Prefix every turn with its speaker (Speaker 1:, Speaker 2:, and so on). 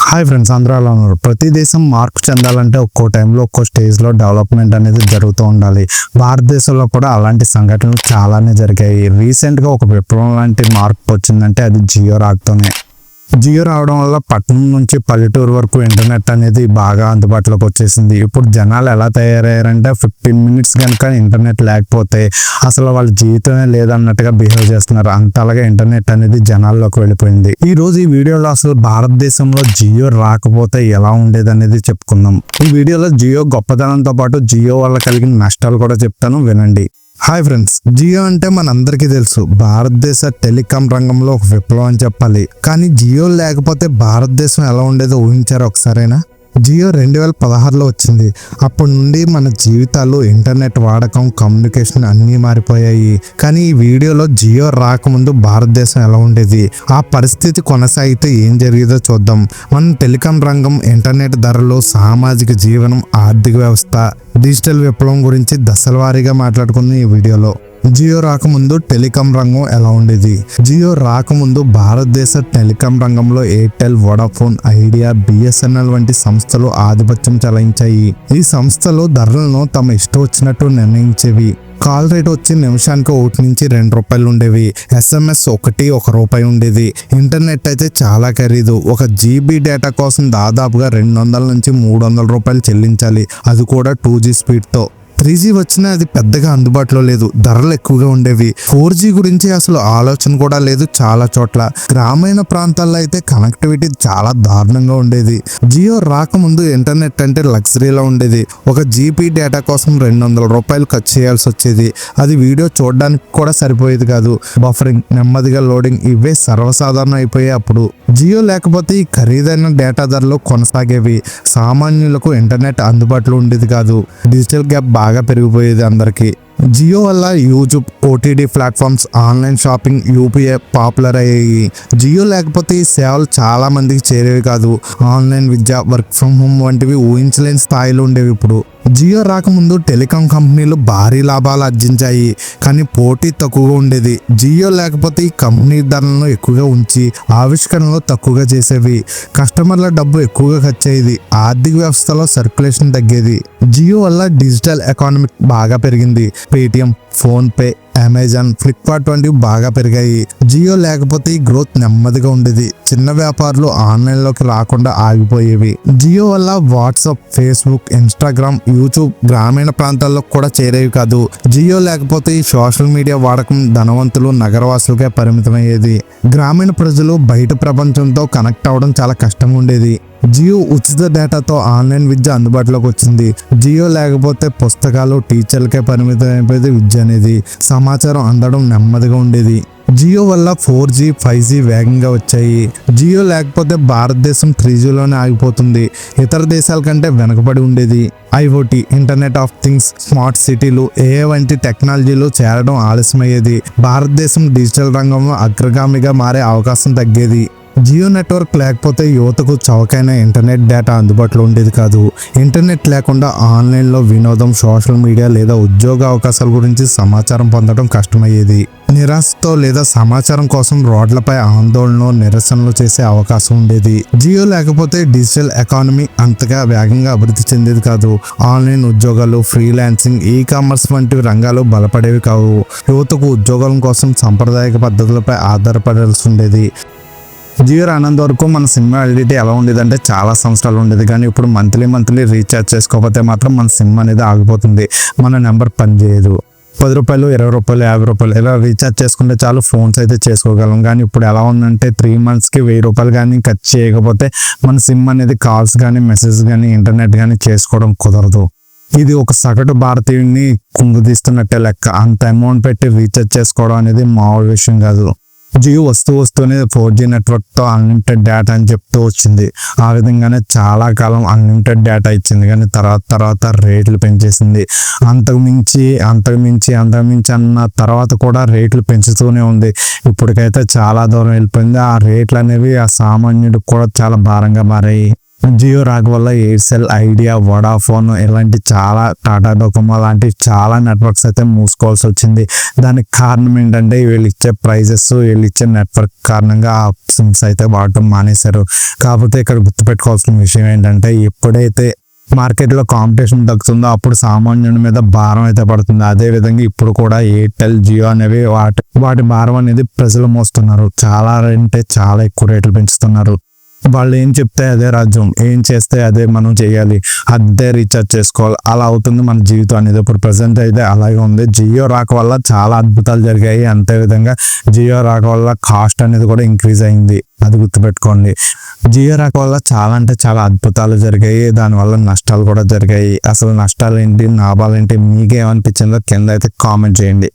Speaker 1: Hi friends, అందరూ ఎలా ఉన్నారు? ప్రతి దేశం మార్పు చెందాలంటే ఒక్కో టైంలో ఒక్కో స్టేజ్లో డెవలప్మెంట్ అనేది జరుగుతూ ఉండాలి. భారతదేశంలో కూడా అలాంటి సంఘటనలు చాలానే జరిగాయి. రీసెంట్గా ఒక విప్లవం లాంటి మార్పు వచ్చిందంటే అది జియో రాకతోనే. జియో రావడం వల్ల పట్టణం నుంచి పల్లెటూరు వరకు ఇంటర్నెట్ అనేది బాగా అందుబాటులోకి వచ్చేసింది. ఇప్పుడు జనాలు ఎలా తయారయ్యారంటే 15 మినిట్స్ కనుక ఇంటర్నెట్ లేకపోతే అసలు వాళ్ళ జీవితమే లేదన్నట్టుగా బిహేవ్ చేస్తున్నారు. అంతలాగా ఇంటర్నెట్ అనేది జనాల్లోకి వెళ్ళిపోయింది. ఈ రోజు ఈ వీడియోలో అసలు భారతదేశంలో జియో రాకపోతే ఎలా ఉండేది అనేది చెప్పుకుందాం. ఈ వీడియోలో జియో గొప్పతనంతో పాటు జియో వల్ల కలిగిన నష్టాలు కూడా చెప్తాను, వినండి. హాయ్ ఫ్రెండ్స్, జియో అంటే మనందరికీ తెలుసు, భారతదేశ టెలికాం రంగంలో ఒక విప్లవం అని చెప్పాలి. కానీ జియో లేకపోతే భారతదేశం ఎలా ఉండేదో ఊహించారా ఒకసారైనా? జియో 2016లో వచ్చింది. అప్పటి నుండి మన జీవితాలు, ఇంటర్నెట్ వాడకం, కమ్యూనికేషన్ అన్నీ మారిపోయాయి. కానీ ఈ వీడియోలో జియో రాకముందు భారతదేశం ఎలా ఉండేది, ఆ పరిస్థితి కొనసాగితే ఏం జరిగేదో చూద్దాం. మన టెలికాం రంగం, ఇంటర్నెట్ ధరలు, సామాజిక జీవనం, ఆర్థిక వ్యవస్థ, డిజిటల్ విప్లవం గురించి దశల వారీగా మాట్లాడుకుందాం ఈ వీడియోలో. జియో రాకముందు టెలికాం రంగం ఎలా ఉండేది? జియో రాకముందు భారతదేశ టెలికాం రంగంలో ఎయిర్టెల్, వోడాఫోన్, ఐడియా, బిఎస్ఎన్ఎల్ వంటి సంస్థలు ఆధిపత్యం చెలాయించాయి. ఈ సంస్థలు ధరలను తమ ఇష్టం వచ్చినట్టు నిర్ణయించేవి. కాల్ రేట్ వచ్చి నిమిషానికి 1 నుంచి 2 రూపాయలు ఉండేవి. SMS ఒక రూపాయి ఉండేది. ఇంటర్నెట్ అయితే చాలా ఖరీదు. 1 GB డేటా కోసం దాదాపుగా 200 నుంచి 300 రూపాయలు చెల్లించాలి, అది కూడా 2G స్పీడ్తో. 3G వచ్చినా అది పెద్దగా అందుబాటులో లేదు, ధరలు ఎక్కువగా ఉండేవి. 4G గురించి అసలు ఆలోచన కూడా లేదు చాలా చోట్ల. గ్రామీణ ప్రాంతాల్లో అయితే కనెక్టివిటీ చాలా దారుణంగా ఉండేది. జియో రాకముందు ఇంటర్నెట్ అంటే లగ్జరీలో ఉండేది. 1 GB డేటా కోసం 200 రూపాయలు ఖర్చు చేయాల్సి వచ్చేది. అది వీడియో చూడడానికి కూడా సరిపోయేది కాదు. బఫరింగ్, నెమ్మదిగా లోడింగ్ ఇవే సర్వసాధారణం అయిపోయాయి అప్పుడు. జియో లేకపోతే ఈ ఖరీదైన డేటా ధరలు కొనసాగేవి. సామాన్యులకు ఇంటర్నెట్ అందుబాటులో ఉండేది కాదు. డిజిటల్ గ్యాప్ బాగా పెరిగిపోయేది అందరికీ. జియో వల్ల YouTube, OTT platforms, online shopping, UPI popular అయ్యాయి. జియో లేకపోతే ఈ సేవలు చాలా మందికి చేరేవి కాదు. Online Vidya, work from home వంటివి ఊహించలేని స్థాయిలో ఉండేవి. ఇప్పుడు జియో రాకముందు టెలికాం కంపెనీలు భారీ లాభాలు ఆర్జించాయి, కానీ పోటీ తక్కువగా ఉండేది. జియో లేకపోతే ఈ కంపెనీ ధరలను ఎక్కువగా ఉంచి ఆవిష్కరణలు తక్కువగా చేసేవి. కస్టమర్ల డబ్బు ఎక్కువగా ఖర్చు అయ్యేది. ఆర్థిక వ్యవస్థలో సర్క్యులేషన్ తగ్గేది. జియో వల్ల డిజిటల్ ఎకానమీ బాగా పెరిగింది. పేటిఎం, ఫోన్పే, అమెజాన్, ఫ్లిప్కార్ట్ వంటివి బాగా పెరిగాయి. జియో లేకపోతే ఈ గ్రోత్ నెమ్మదిగా ఉండేది. చిన్న వ్యాపారులు ఆన్లైన్లోకి రాకుండా ఆగిపోయేవి. జియో వల్ల వాట్సాప్, ఫేస్బుక్, ఇన్స్టాగ్రామ్, యూట్యూబ్ గ్రామీణ ప్రాంతాల్లో కూడా చేరేవి కాదు. జియో లేకపోతే ఈ సోషల్ మీడియా వాడకం ధనవంతులు, నగరవాసులకే పరిమితమయ్యేది. గ్రామీణ ప్రజలు బయట ప్రపంచంతో కనెక్ట్ అవ్వడం చాలా కష్టంగా ఉండేది. జియో ఉచిత డేటాతో ఆన్లైన్ విద్య అందుబాటులోకి వచ్చింది. జియో లేకపోతే పుస్తకాలు, టీచర్లకే పరిమితం అయిపోయేది విద్య అనేది. సమాచారం అందడం నెమ్మదిగా ఉండేది. జియో వల్ల 4G, 5G వేగంగా వచ్చాయి. జియో లేకపోతే భారతదేశం 3Gలోనే ఆగిపోతుంది. ఇతర దేశాల కంటే వెనుకబడి ఉండేది. IoT, internet of things, smart సిటీలు, AI వంటి టెక్నాలజీలు చేరడం ఆలస్యమయ్యేది. భారతదేశం డిజిటల్ రంగంలో అగ్రగామిగా మారే అవకాశం తగ్గేది. జియో నెట్వర్క్ లేకపోతే యువతకు చౌకైన ఇంటర్నెట్ డేటా అందుబాటులో ఉండేది కాదు. ఇంటర్నెట్ లేకుండా ఆన్లైన్లో వినోదం, సోషల్ మీడియా లేదా ఉద్యోగ అవకాశాల గురించి సమాచారం పొందడం కష్టమయ్యేది. నిరాశతో లేదా సమాచారం కోసం రోడ్లపై ఆందోళనలు, నిరసనలు చేసే అవకాశం ఉండేది. జియో లేకపోతే డిజిటల్ ఎకానమీ అంతగా వేగంగా అభివృద్ధి చెందేది కాదు. ఆన్లైన్ ఉద్యోగాలు, ఫ్రీలాన్సింగ్, కామర్స్ వంటి రంగాలు బలపడేవి కావు. యువతకు ఉద్యోగాల కోసం సాంప్రదాయక పద్ధతులపై ఆధారపడాల్సి ఉండేది. జియో రానంత వరకు మన సిమ్ వ్యాలిడిటీ ఎలా ఉండేది అంటే చాలా సంవత్సరాలు ఉండేది. కానీ ఇప్పుడు మంత్లీ రీఛార్జ్ చేసుకోకపోతే మాత్రం మన సిమ్ అనేది ఆగిపోతుంది. మన నెంబర్ పనిచేయదు. 10 రూపాయలు, 20 రూపాయలు, 50 రూపాయలు ఇలా రీఛార్జ్ చేసుకుంటే చాలు, ఫోన్స్ అయితే చేసుకోగలం. కానీ ఇప్పుడు ఎలా ఉందంటే 3 monthsకి 1000 రూపాయలు కానీ ఖర్చు చేయకపోతే మన సిమ్ అనేది కాల్స్ కానీ, మెసేజ్ కానీ, ఇంటర్నెట్ కానీ చేసుకోవడం కుదరదు. ఇది ఒక సగటు భారతీయుడిని కుంగుదీస్తున్నట్టే లెక్క. అంత అమౌంట్ పెట్టి రీఛార్జ్ చేసుకోవడం అనేది మామూలు విషయం కాదు. జియో వస్తూనే 4G నెట్వర్క్తో అన్లిమిటెడ్ డేటా అని చెప్తూ వచ్చింది. ఆ విధంగానే చాలా కాలం అన్లిమిటెడ్ డేటా ఇచ్చింది. కానీ తర్వాత రేట్లు పెంచేసింది. అంతకుమించి అన్న తర్వాత కూడా రేట్లు పెంచుతూనే ఉంది. ఇప్పటికైతే చాలా దూరం వెళ్ళిపోయింది. ఆ రేట్లు అనేవి ఆ సామాన్యుడికి కూడా చాలా భారంగా మారాయి. జియో రాక వల్ల ఎయిర్సెల్, ఐడియా, వడాఫోన్ ఇలాంటి చాలా, టాటా డోకోమో లాంటి చాలా నెట్వర్క్స్ అయితే మూసుకోవాల్సి వచ్చింది. దానికి కారణం ఏంటంటే వీళ్ళు ఇచ్చే ప్రైజెస్, వీళ్ళు ఇచ్చే నెట్వర్క్ కారణంగా ఆ సిమ్స్ అయితే వాడటం మానేశారు. కాకపోతే ఇక్కడ గుర్తుపెట్టుకోవాల్సిన విషయం ఏంటంటే ఎప్పుడైతే మార్కెట్లో కాంపిటీషన్ తగ్గుతుందో అప్పుడు సామాన్యుడి మీద భారం అయితే పడుతుంది. అదే విధంగా ఇప్పుడు కూడా ఎయిర్టెల్, జియో అనేవి వాటి భారం అనేది ప్రజలు మోస్తున్నారు. చాలా అంటే చాలా ఎక్కువ రేట్లు పెంచుతున్నారు. వాళ్ళు ఏం చెప్తే అదే రాజ్యం, ఏం చేస్తే అదే మనం చేయాలి, అదే రీఛార్జ్ చేసుకోవాలి, అలా అవుతుంది మన జీవితం అనేది. ఇప్పుడు ప్రజెంట్ అయితే అలాగే ఉంది. జియో రాక వల్ల చాలా అద్భుతాలు జరిగాయి. అంతే విధంగా జియో రాక వల్ల కాస్ట్ అనేది కూడా ఇంక్రీజ్ అయింది, అది గుర్తుపెట్టుకోండి. జియో రాక వల్ల చాలా అంటే చాలా అద్భుతాలు జరిగాయి, దానివల్ల నష్టాలు కూడా జరిగాయి. అసలు నష్టాలు ఏంటి, లాభాలు ఏంటి, మీకేమనిపించిందో కింద అయితే కామెంట్ చేయండి.